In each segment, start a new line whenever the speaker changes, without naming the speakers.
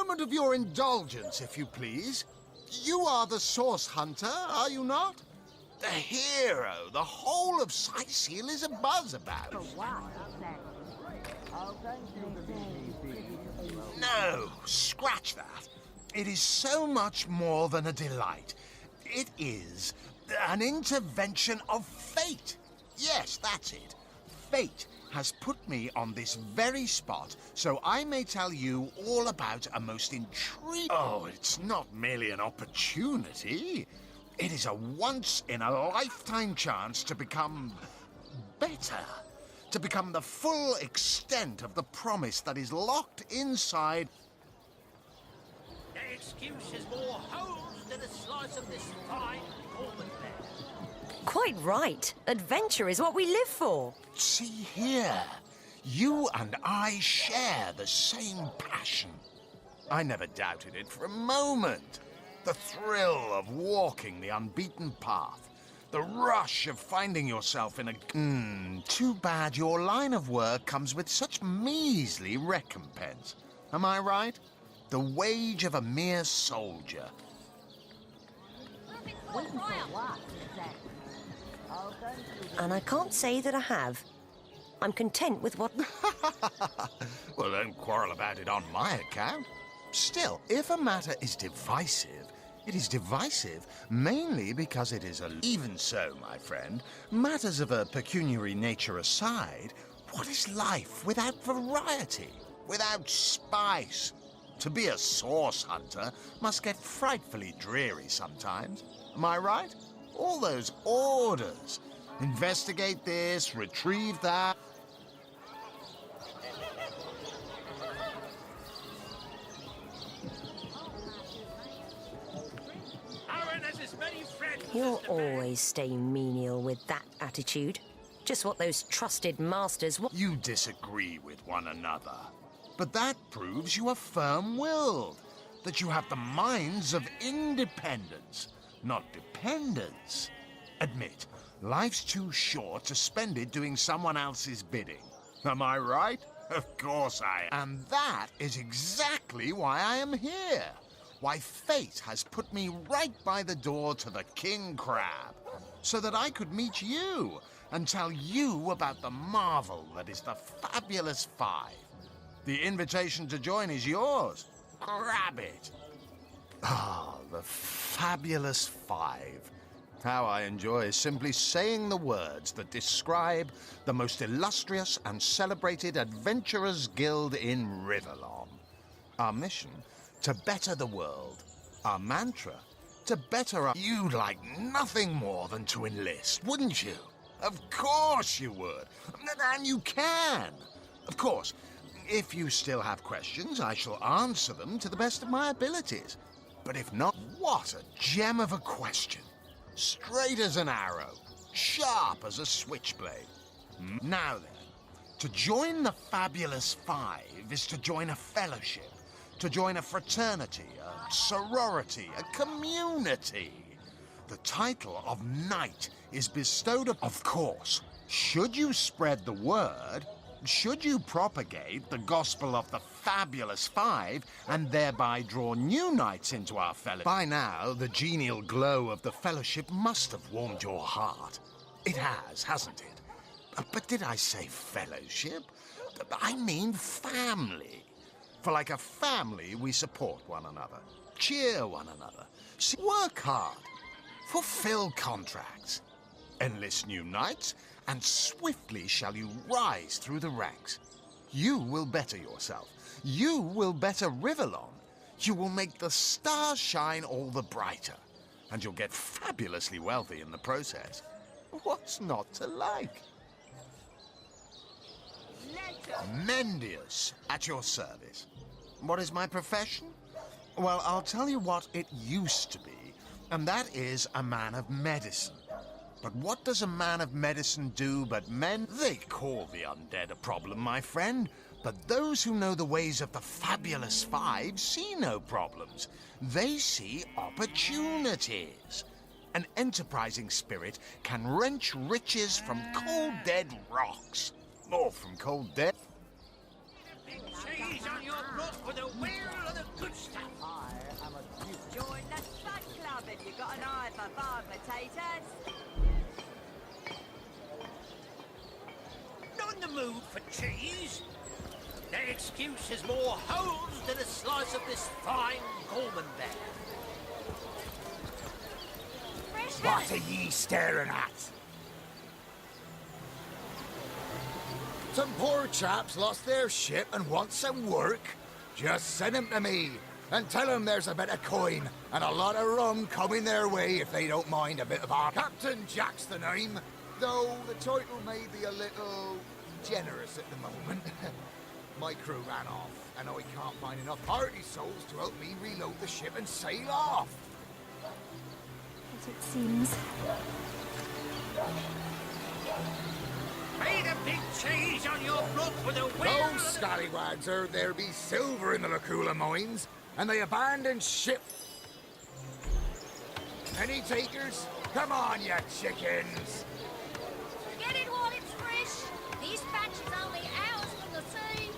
moment of your indulgence, if you please. You are the source hunter, are you not? The hero the whole of Saiseel is abuzz about. No, scratch that. It is so much more than a delight. It is an intervention of fate. Yes, that's it. Fate has put me on this very spot so I may tell you all about a most intriguing... Oh, it's not merely an opportunity. It is a once-in-a-lifetime chance to become better. To become the full extent of the promise that is locked inside...
The excuse is more holes than a slice of this fine Gorman there.
Quite right. Adventure is what we live for.
See here. You and I share the same passion. I never doubted it for a moment. The thrill of walking the unbeaten path. The rush of finding yourself in a... too bad your line of work comes with such measly recompense. Am I right? The wage of a mere soldier.
And I can't say that I have. I'm content with what...
Well, don't quarrel about it on my account. Still, if a matter is divisive, it is divisive mainly because it is a... Even so, my friend, matters of a pecuniary nature aside, what is life without variety, without spice? To be a source hunter must get frightfully dreary sometimes. Am I right? All those orders. Investigate this, retrieve that.
You'll always stay menial with that attitude. Just what those trusted masters...
You disagree with one another. But that proves you are firm-willed. That you have the minds of independence, not dependence. Admit, life's too short to spend it doing someone else's bidding. Am I right? Of course I am. And that is exactly why I am here. Why fate has put me right by the door to the King Crab, so that I could meet you and tell you about the marvel that is the Fabulous Five. The invitation to join is yours. Grab it. Ah, the Fabulous Five. How I enjoy simply saying the words that describe the most illustrious and celebrated adventurers' guild in Riverlon. Our mission, to better the world. Our mantra, to better our... You'd like nothing more than to enlist, wouldn't you? Of course you would. And you can. Of course, if you still have questions, I shall answer them to the best of my abilities. But if not, what a gem of a question. Straight as an arrow, sharp as a switchblade. Now then, to join the Fabulous Five is to join a fellowship, to join a fraternity, a sorority, a community. The title of Knight is bestowed upon... Of course, should you spread the word, should you propagate the gospel of the Fabulous Five and thereby draw new knights into our fellowship, by now the genial glow of the fellowship must have warmed your heart. It has, hasn't it? But did I say fellowship? I mean family. For like a family, we support one another, cheer one another, work hard, fulfill contracts, enlist new knights, and swiftly shall you rise through the ranks. You will better yourself. You will better Riverlon. You will make the stars shine all the brighter. And you'll get fabulously wealthy in the process. What's not to like? Mendius, at your service. What is my profession? Well, I'll tell you what it used to be, and that is a man of medicine. But what does a man of medicine do but men? They call the undead a problem, my friend. But those who know the ways of the Fabulous Five see no problems. They see opportunities. An enterprising spirit can wrench riches from cold dead rocks. Or from cold dead...
Big cheese on your block for the will of the good
You got an eye for farm potatoes?
Not in the mood for cheese. That excuse has more holes than a slice of this fine Gormanberg.
What are ye staring at? Some poor chaps lost their ship and want some work. Just send them to me and tell them there's a bit of coin and a lot of rum coming their way if they don't mind a bit of art. Captain Jack's the name, though the title may be a little generous at the moment. My crew ran off, and I can't find enough hearty souls to help me reload the ship and sail off.
As it seems.
Made a big change on your block with a wheel.
Those scallywags heard there be silver in the Lacula mines, and they abandoned ship. Any takers? Come on, you chickens!
Get it while it's fresh. This batch is only hours from the sea.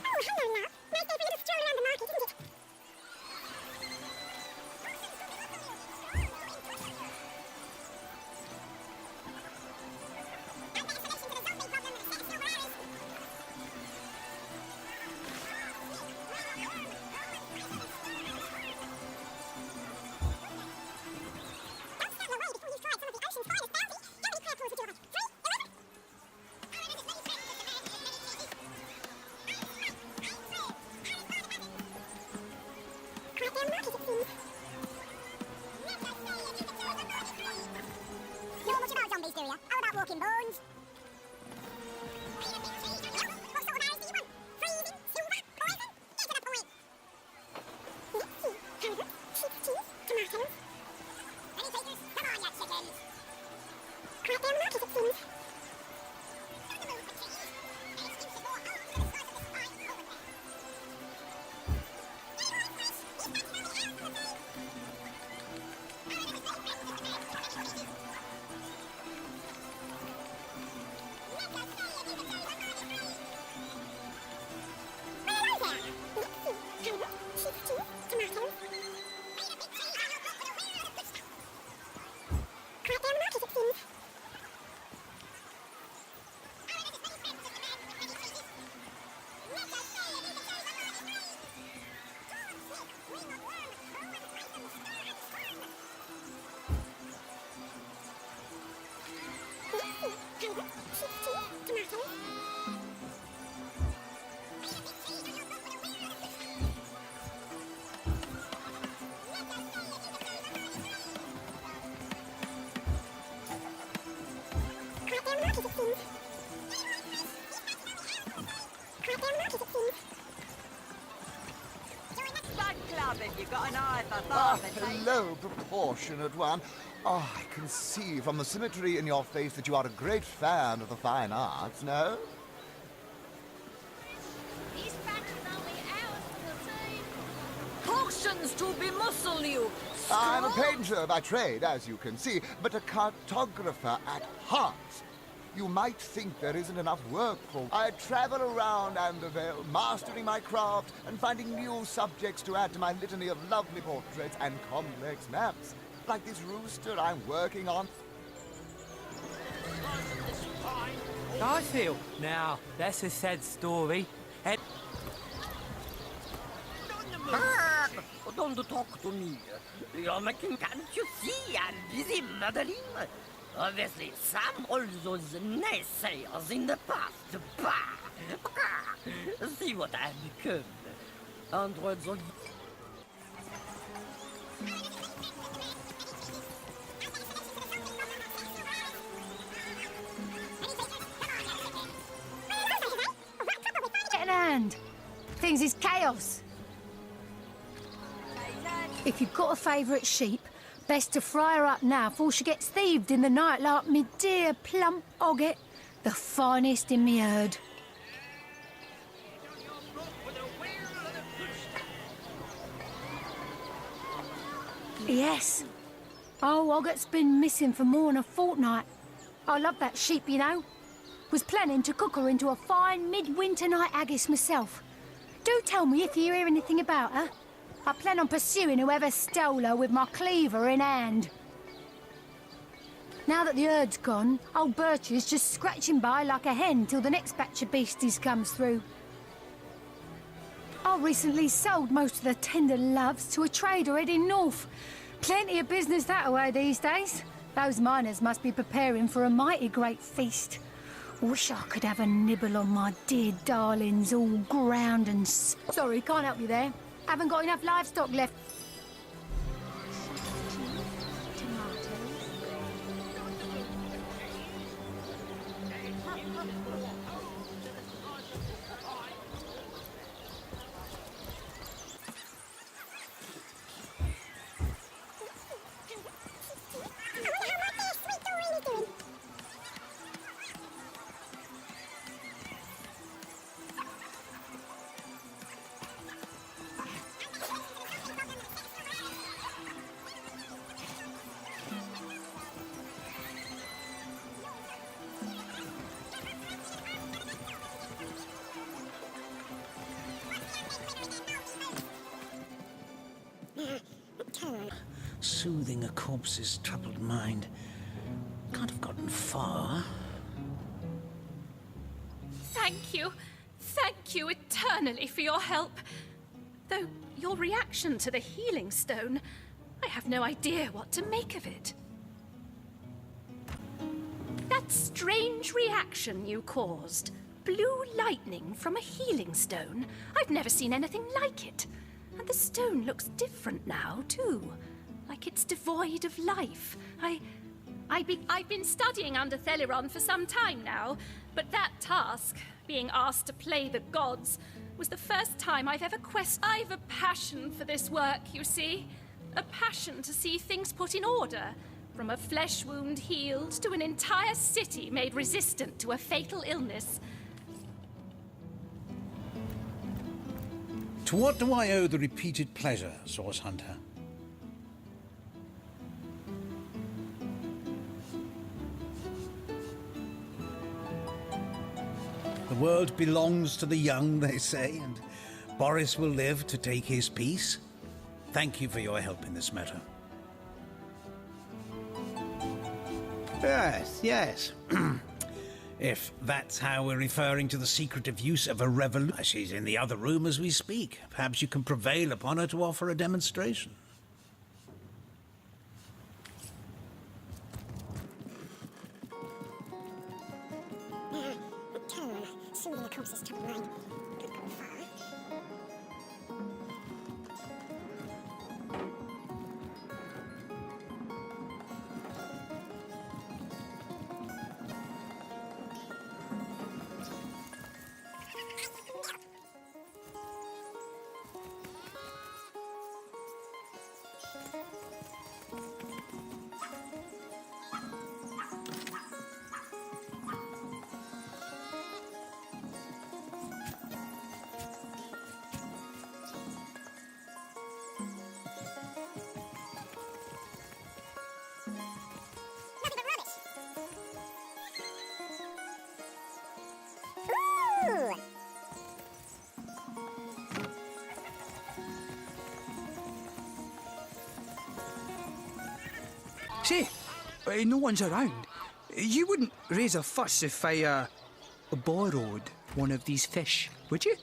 Oh, hello, love. Nice day for you to stroll around the market, isn't it? Walking bones. What sort of arrows do you want? Freezing, silver, poison? Get to the point. Let's see. Carrot, sheep's cheese, tomatoes. Any takers? Come on, you chickens. Quite down the market, it seems. Not the mood for cheese. An excuse is more holes than the size of this fine Gormanberg.
You got an eye for farm potatoes?
Hello, proportionate one. Oh, I can see from the symmetry in your face that you are a great fan of the fine arts, no?
This batch is only hours from the sea.
Cautions to bemuscle you!
I'm a painter by trade, as you can see, but a cartographer at heart. You might think there isn't enough work for. I travel around Andervale, mastering my craft and finding new subjects to add to my litany of lovely portraits and complex maps. Like this rooster I'm working on.
I feel. Now, that's a sad story. And
Don't talk to me. You're making, can't you see? I'm busy mothering. Obviously, some all those naysayers in the past. Bah! See what I've become. Hundreds of...
Get an hand. Things is chaos. If you've got a favourite sheep, best to fry her up now before she gets thieved in the night like me dear plump Ogget, the finest in me herd. Yes. Oh, Ogget's been missing for more than a fortnight. I love that sheep, you know. Was planning to cook her into a fine midwinter night haggis myself. Do tell me if you hear anything about her.
I plan on pursuing whoever stole her with my cleaver in hand. Now that the herd's gone, old Bertie's just scratching by like a hen till the next batch of beasties comes through. I recently sold most of the tender loves to a trader heading north. Plenty of business that way these days. Those miners must be preparing for a mighty great feast. Wish I could have a nibble on my dear darlings, all ground and... Sorry, can't help you there. Haven't got enough livestock left.
Soothing a corpse's troubled mind. Can't have gotten far.
Thank you eternally for your help. Though your reaction to the healing stone, I have no idea what to make of it. That strange reaction you caused, blue lightning from a healing stone, I've never seen anything like it. And the stone looks different now, too. Like it's devoid of life. I've been studying under Theleron for some time now, but that task, being asked to play the gods, was the first time I've ever questioned. I've a passion for this work, you see. A passion to see things put in order. From a flesh wound healed to an entire city made resistant to a fatal illness.
To what do I owe the repeated pleasure, Source Hunter? The world belongs to the young, they say, and Boris will live to take his piece. Thank you for your help in this matter. Yes. If that's how we're referring to the secretive use of a revolution. She's in the other room as we speak. Perhaps you can prevail upon her to offer a demonstration.
Soothing a corpse's troubled mind. Can't go far.
Say, no one's around. You wouldn't raise a fuss if I, borrowed one of these fish, would you?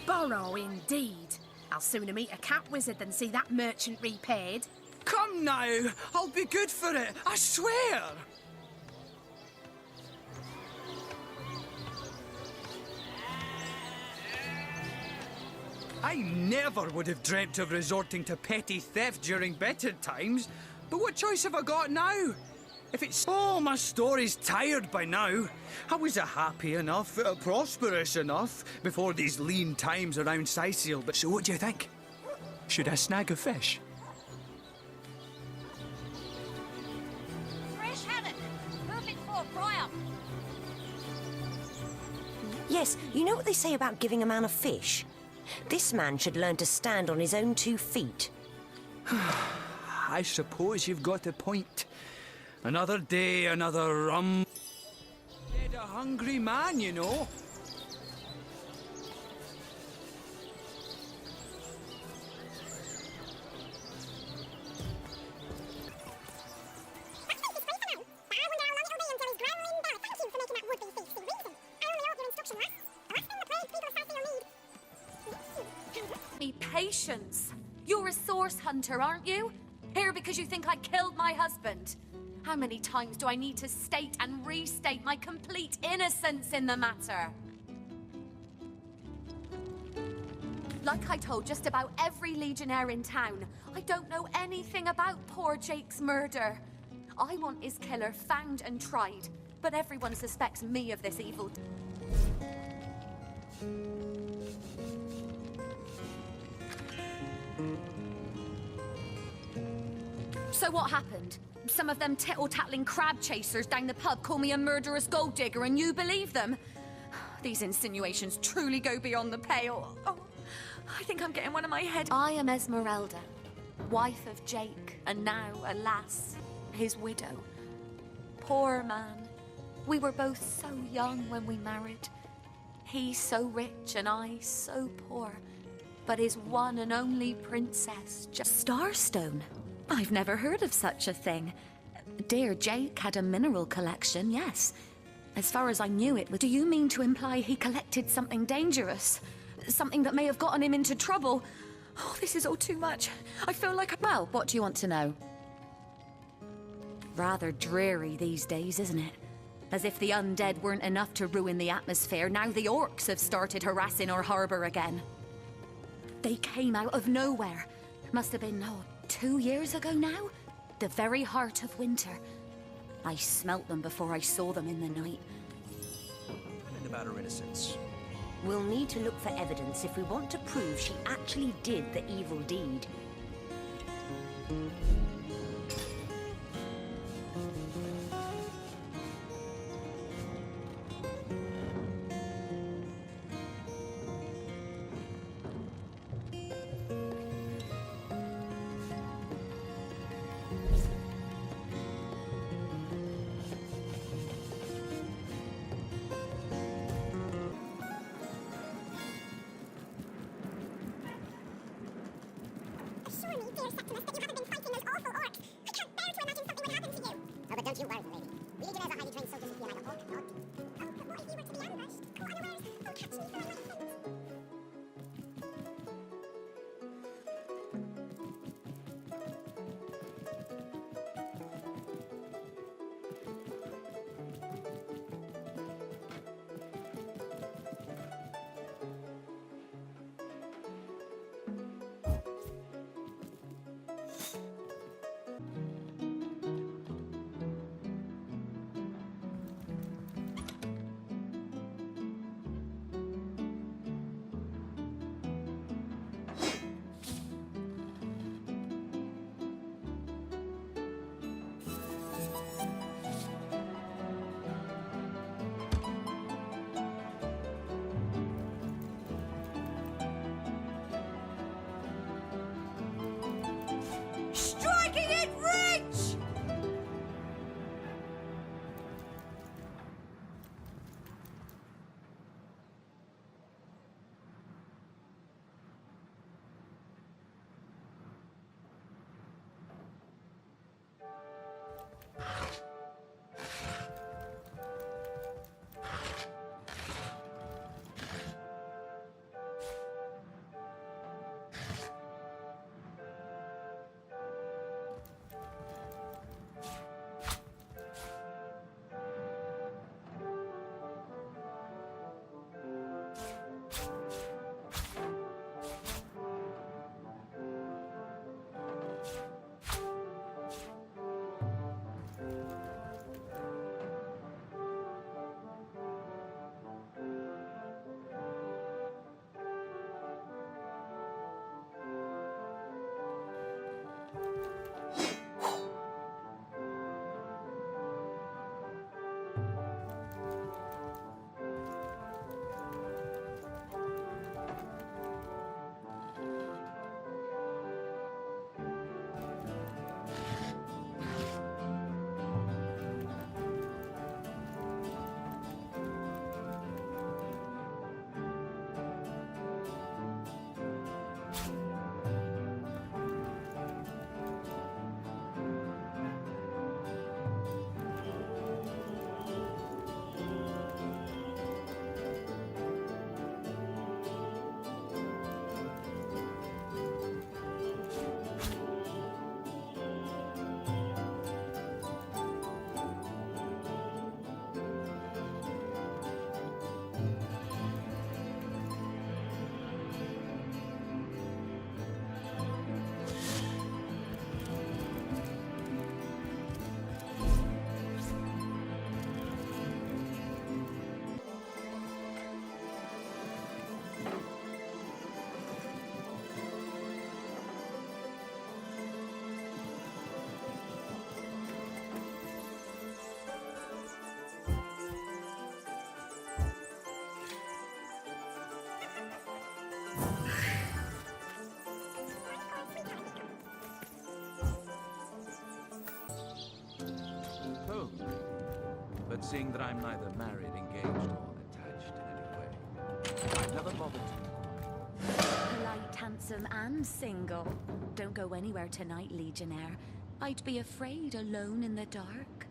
Borrow, indeed. I'll sooner meet a cat wizard than see that merchant repaid.
Come now, I'll be good for it, I swear! I never would have dreamt of resorting to petty theft during better times, but what choice have I got now? If it's... Oh, my story's tired by now. I was happy enough, prosperous enough, before these lean times around Sicil, but so what do you think? Should I snag a fish?
Fresh haddock. Perfect for a fry-up.
Yes, you know what they say about giving a man a fish? This man should learn to stand on his own 2 feet.
I suppose you've got a point. Another day, another rum. Fed a hungry man, you know.
Patience. You're a source hunter, aren't you? Here because you think I killed my husband. How many times do I need to state and restate my complete innocence in the matter? Like I told just about every legionnaire in town, I don't know anything about poor Jake's murder. I want his killer found and tried, but everyone suspects me of this evil. So what happened? Some of them tittle-tattling crab chasers down the pub call me a murderous gold digger and you believe them? These insinuations truly go beyond the pale. Oh, I think I'm getting one in my head. I am Esmeralda, wife of Jake, and now, alas, his widow. Poor man. We were both so young when we married. He so rich and I so poor. But his one and only princess just... Starstone? I've never heard of such a thing. Dear Jake had a mineral collection, yes. As far as I knew it was... Do you mean to imply he collected something dangerous? Something that may have gotten him into trouble? Oh, this is all too much. I feel like... Well, what do you want to know? Rather dreary these days, isn't it? As if the undead weren't enough to ruin the atmosphere, now the orcs have started harassing our harbour again. They came out of nowhere. Must have been, 2 years ago now? The very heart of winter. I smelt them before I saw them in the night.
And about her innocence.
We'll need to look for evidence if we want to prove she actually did the evil deed.
Assure me, dear Septimus, that you haven't been fighting those awful orcs. I can't bear to imagine something would happen to you. Oh, but don't you worry, lady. Legionnaires are highly trained soldiers who feel like a orc god. Oh, but what if you were to be ambushed? Caught unawares? Oh, catch me, for I might offend.
seeing that I'm neither married, engaged, or attached in any way. I've never bothered to.
Polite, handsome, and single. Don't go anywhere tonight, Legionnaire. I'd be afraid alone in the dark.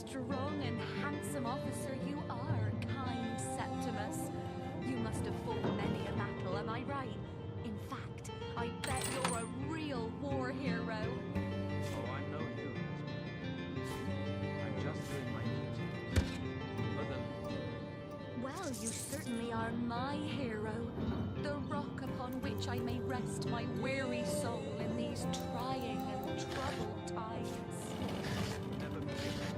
Strong and handsome officer you are, kind Septimus. You must have fought many a battle, am I right? In fact, I bet you're a real war hero.
Oh, I'm no hero, I'm just doing my duty.
Well, you certainly are my hero. The rock upon which I may rest my weary soul in these trying and troubled times.
Never forget.